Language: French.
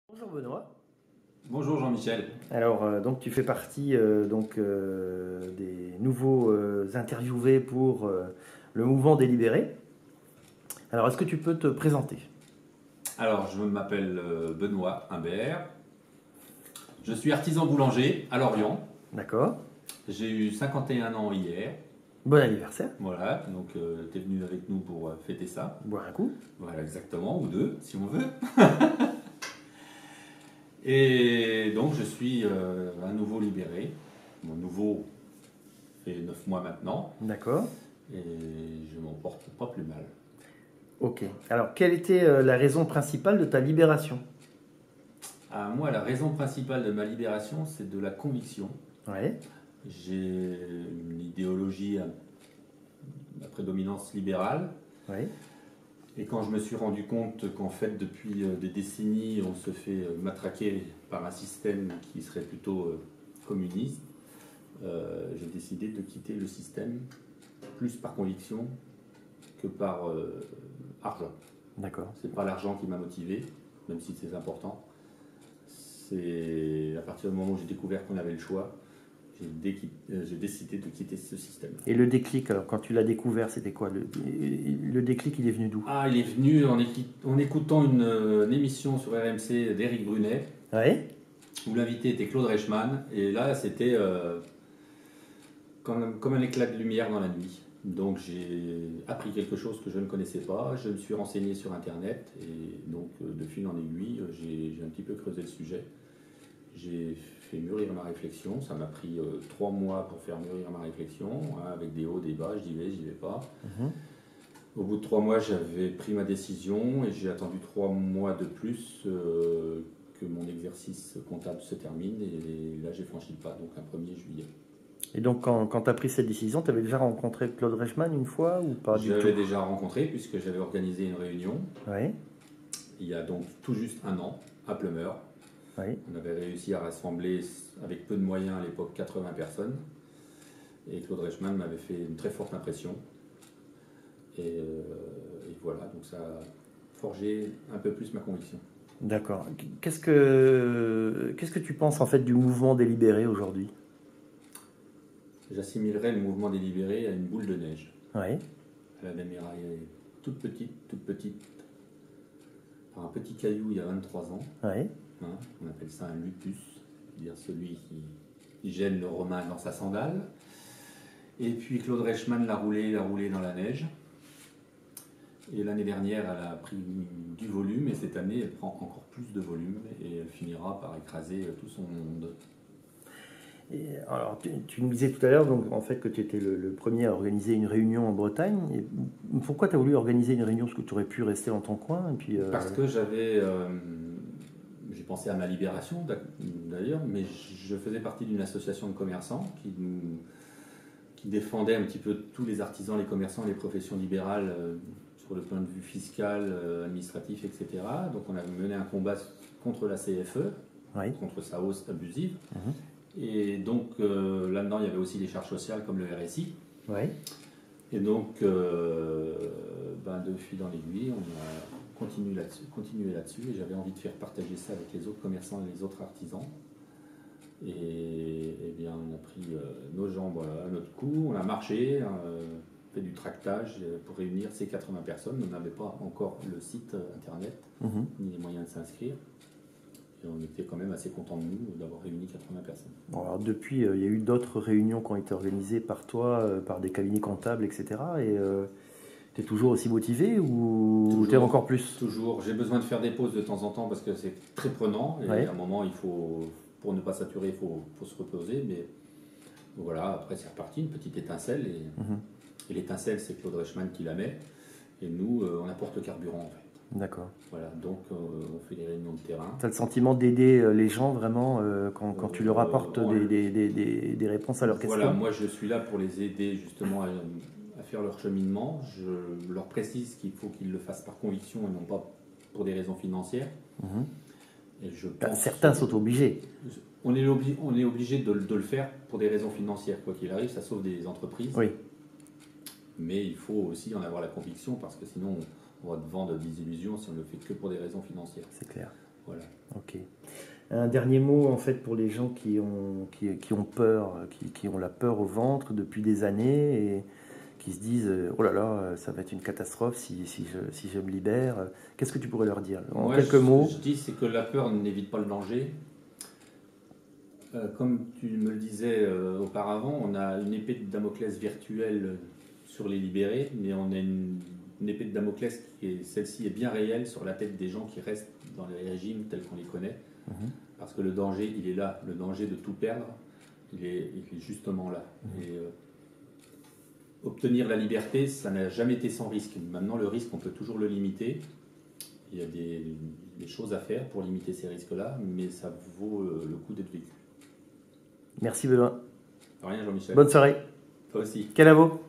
Bonjour Benoît. Bonjour Jean-Michel. Alors, donc tu fais partie des nouveaux interviewés pour le mouvement délibéré. Alors, est-ce que tu peux te présenter? Alors, je m'appelle Benoît Humbert. Je suis artisan boulanger à Lorient. D'accord. J'ai eu 51 ans hier. Bon anniversaire. Voilà, donc tu es venu avec nous pour fêter ça. Boire un coup. Voilà, exactement, ou deux, si on veut. Et donc, je suis un nouveau libéré. Mon nouveau fait 9 mois maintenant. D'accord. Et je m'en porte pas plus mal. Ok. Alors, quelle était la raison principale de ta libération? À moi, la raison principale de ma libération, c'est de la conviction. Ouais. J'ai une idéologie à prédominance libérale. Ouais. Et quand je me suis rendu compte qu'en fait, depuis des décennies, on se fait matraquer par un système qui serait plutôt communiste, j'ai décidé de quitter le système plus par conviction que par argent. D'accord. C'est pas l'argent qui m'a motivé, même si c'est important. C'est à partir du moment où j'ai découvert qu'on avait le choix, j'ai décidé de quitter ce système. Et le déclic, alors, quand tu l'as découvert, c'était quoi? Le déclic, il est venu d'où? Ah, il est venu en écoutant une émission sur RMC d'Éric Brunet, Ouais. où l'invité était Claude Reichmann, et là c'était comme un éclat de lumière dans la nuit. Donc j'ai appris quelque chose que je ne connaissais pas, je me suis renseigné sur Internet, et donc de fil en aiguille, j'ai un petit peu creusé le sujet. J'ai fait mûrir ma réflexion, ça m'a pris 3 mois pour faire mûrir ma réflexion, hein, avec des hauts, des bas, j'y vais pas. Au bout de 3 mois, j'avais pris ma décision et j'ai attendu 3 mois de plus que mon exercice comptable se termine, et là j'ai franchi le pas, donc un 1er juillet. Et donc, quand tu as pris cette décision, tu avais déjà rencontré Claude Reichmann une fois ou pas du Je tout? l'avais déjà rencontré puisque j'avais organisé une réunion Ouais. il y a donc tout juste un an à Pleumeur. Ouais. On avait réussi à rassembler avec peu de moyens à l'époque 80 personnes, et Claude Reichmann m'avait fait une très forte impression. Et voilà, donc ça a forgé un peu plus ma conviction. D'accord. Qu'est-ce que tu penses en fait du mouvement délibéré aujourd'hui? J'assimilerais le mouvement des libérés à une boule de neige. Ouais. Elle a démarré toute petite, par un petit caillou il y a 23 ans. Ouais. Hein, on appelle ça un lupus, c'est-à-dire celui qui gêne le romain dans sa sandale. Et puis Claude Reichmann l'a roulé dans la neige. Et l'année dernière, elle a pris du volume, et cette année, elle prend encore plus de volume, et elle finira par écraser tout son monde. Et alors, tu me disais tout à l'heure donc, en fait, que tu étais le premier à organiser une réunion en Bretagne. Et pourquoi tu as voulu organiser une réunion? Parce que tu aurais pu rester dans ton coin. Et puis, Parce que j'ai pensé à ma libération d'ailleurs, mais je faisais partie d'une association de commerçants qui défendait un petit peu tous les artisans, les commerçants et les professions libérales sur le point de vue fiscal, administratif, etc. Donc on a mené un combat contre la CFE, ouais. contre sa hausse abusive. Mhm. Et donc là-dedans, il y avait aussi les charges sociales comme le RSI. Ouais. Et donc, de fil en aiguille, on a continué là-dessus, et j'avais envie de faire partager ça avec les autres commerçants et les autres artisans. Et bien, on a pris nos jambes à notre cou, on a marché, fait du tractage pour réunir ces 80 personnes. On n'avait pas encore le site internet, ni les moyens de s'inscrire. Et on était quand même assez contents de nous d'avoir réuni 80 personnes. Bon, alors depuis, il y a eu d'autres réunions qui ont été organisées par toi, par des cabinets comptables, etc. Et tu es toujours aussi motivé ou tu es encore plus? Toujours. J'ai besoin de faire des pauses de temps en temps parce que c'est très prenant. Et ouais. à un moment, pour ne pas saturer, il faut se reposer. Mais voilà, après c'est reparti, une petite étincelle. Et l'étincelle, c'est Claude Reichmann qui la met. Et nous, on apporte le carburant en fait. D'accord. Voilà, donc on fait des réunions de terrain. Tu as le sentiment d'aider les gens vraiment quand tu leur apportes des réponses à leurs questions? Voilà, moi je suis là pour les aider justement à faire leur cheminement. Je leur précise qu'il faut qu'ils le fassent par conviction et non pas pour des raisons financières. Et je pense certains sont obligés. On est obligé de le faire pour des raisons financières. Quoi qu'il arrive, ça sauve des entreprises. Oui. Mais il faut aussi en avoir la conviction, parce que sinon on va te vendre des illusions si on ne le fait que pour des raisons financières. C'est clair. Voilà. Ok. Un dernier mot en fait pour les gens qui ont peur, qui ont la peur au ventre depuis des années et qui se disent oh là là, ça va être une catastrophe si je me libère. Qu'est-ce que tu pourrais leur dire en quelques mots? Je dis c'est que la peur n'évite pas le danger. Comme tu me le disais auparavant, on a une épée de Damoclès virtuelle sur les libérés, mais on a une épée de Damoclès celle-ci est bien réelle sur la tête des gens qui restent dans les régimes tels qu'on les connaît. Parce que le danger, il est là. Le danger de tout perdre, il est justement là. Et obtenir la liberté, ça n'a jamais été sans risque. Maintenant, le risque, on peut toujours le limiter. Il y a des choses à faire pour limiter ces risques-là, mais ça vaut le coup d'être vécu. Merci Benoît. Rien, Jean-Michel. Bonne soirée. Toi aussi. Calavo.